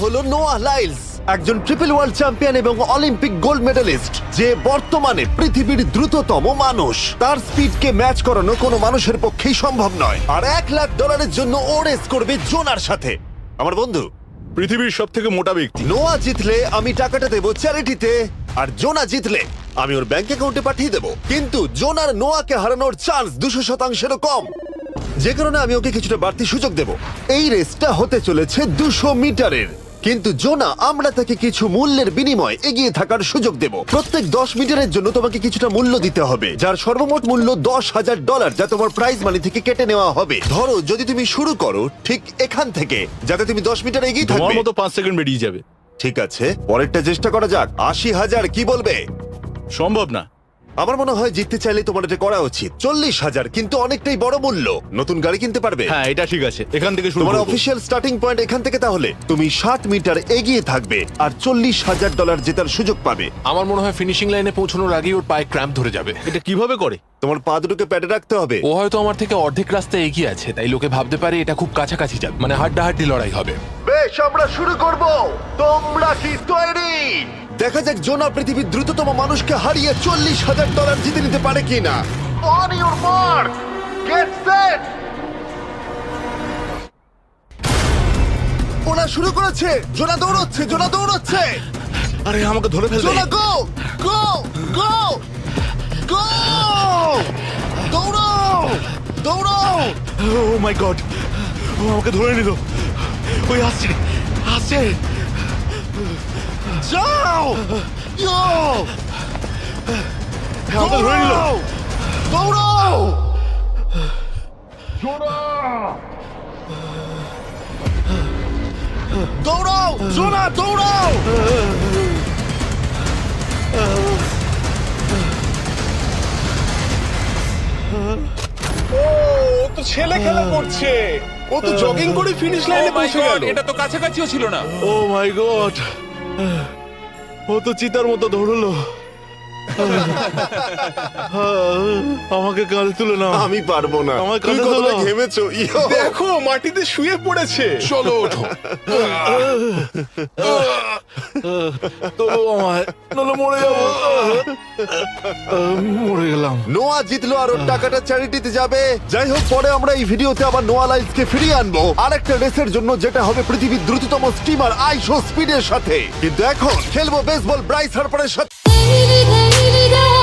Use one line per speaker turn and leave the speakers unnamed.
হলো নোয়াহ লাইলস, একজন triple world champion এবং অলিম্পিক গোল্ড মেডালিস্ট, যে বর্তমানে পৃথিবীর দ্রুততম মানুষ। তার স্পিডকে ম্যাচ করানো কোনো মানুষের পক্ষেই সম্ভব নয়। আর $1,00,000 জন্য ও রেস করবে জোনার সাথে, আমার বন্ধু।
পৃথিবীর সব থেকে মোটা ব্যক্তি।
নোয়া জিতলে আমি টাকাটা দেবো চ্যারিটিতে, আর জোনা জিতলে আমি ওর ব্যাংক অ্যাকাউন্টে পাঠিয়ে দেবো। কিন্তু জোনার নোয়াকে হারানোর চান্স 200%-এরও কম, যে কারণে আমি ওকে কিছুটা বাড়তি সুযোগ দেব। এই রেসটা হতে চলেছে 200 মিটারের, কিন্তু জোনা আমরা তাকে কিছু মূল্যের বিনিময়ে এগিয়ে থাকার সুযোগ দেব। প্রত্যেক 10 মিটারের জন্য তোমাকে কিছুটা মূল্য দিতে হবে, যার সর্বমোট মূল্য $10,000, যা তোমার প্রাইজ মানি থেকে কেটে নেওয়া হবে। ধরো যদি তুমি শুরু করো ঠিক এখান থেকে, যাতে তুমি 10 মিটার এগিয়ে
তোমার
থাকবে।
মতো 5 সেকেন্ড বেরিয়ে যাবে।
ঠিক আছে, পরেরটা চেষ্টা করা যাক। 80,000 কি বলবে?
সম্ভব না।
আমার মনে হয় জিততে চাইলে তোমার এটা করা উচিত। 40,000 কিন্তু অনেকটাই বড় মূল্য। নতুন গাড়ি কিনতে পারবে।
হ্যাঁ, এটা ঠিক আছে, এখান থেকে শুরু
তোমার
করব।
অফিসিয়াল স্টার্টিং পয়েন্ট এখান থেকে। তাহলে তুমি 60 মিটার এগিয়ে থাকবে আর $40,000 জেতার সুযোগ পাবে।
আমার মনে হয় ফিনিশিং লাইনে পৌঁছানোর আগেই ওর পায়ে ক্র্যাম্প ধরে যাবে।
এটা কিভাবে করে?
তোমার পা দুটোকে প্যাডে রাখতে হবে।
ও হয়তো আমার থেকে অর্ধেক রাস্তা এগিয়ে আছে, তাই লোকে ভাবতে পারে এটা খুব কাছাকাছি যাবে, মানে হাড্ডাহাড্ডি লড়াই হবে।
বেশ, আমরা শুরু করব। তোমরা কি তৈরি? দেখা যাক জোনা পৃথিবীর দ্রুততম মানুষকে হারিয়ে $40,000 জিতে নিতে পারে কিনা। On your mark, get set. ওরা শুরু করেছে। জোনা দৌড়চ্ছে, জোনা দৌড়চ্ছে।
আরে আমাকে ধরে ফেলবে।
জোনা গো গো গো গো! দৌড়াও দৌড়াও!
ও মাই গড, ও আমাকে ধরে নিল। ওই আসছে আসছে।
যাও! ইয়ো!
আমাকে ধরে নিল।
দৌড়াও! দৌড়াও! জোনা দৌড়াও!
ও তো ছেলে খেলা করছে। ও তো জগিং করে ফিনিশ লাইনে পৌঁছে গেল।
এটা তো কাছাকাছিও ছিল না।
ও মাই গড, ও তো চিতার মতো দৌড়লো। আমাকে কাঁধে তুলে নাও।
আমি পারবো না।
আমার
তুমি
কাঁধে
কতটা
তোলো।
ঘেমেছো। ইয়ো!
দেখো মাটিতে শুয়ে পড়েছে।
চলো ওঠো।
তোলো আমায়, নাহলে মরে যাবো। মরে গেলাম।
নোয়া জিতলো আর ওর টাকাটা চ্যারিটিতে যাবে। যাই হোক, পরে আমরা এই ভিডিওতে আবার নোয়া লাইলসকে ফিরিয়ে আনবো আরেকটা রেসের জন্য, যেটা হবে পৃথিবীর দ্রুততম স্টিমার আইশো স্পিডের সাথে। কিন্তু এখন খেলবো বেসবল ব্রাইস হার্পারের সাথে।
Hey,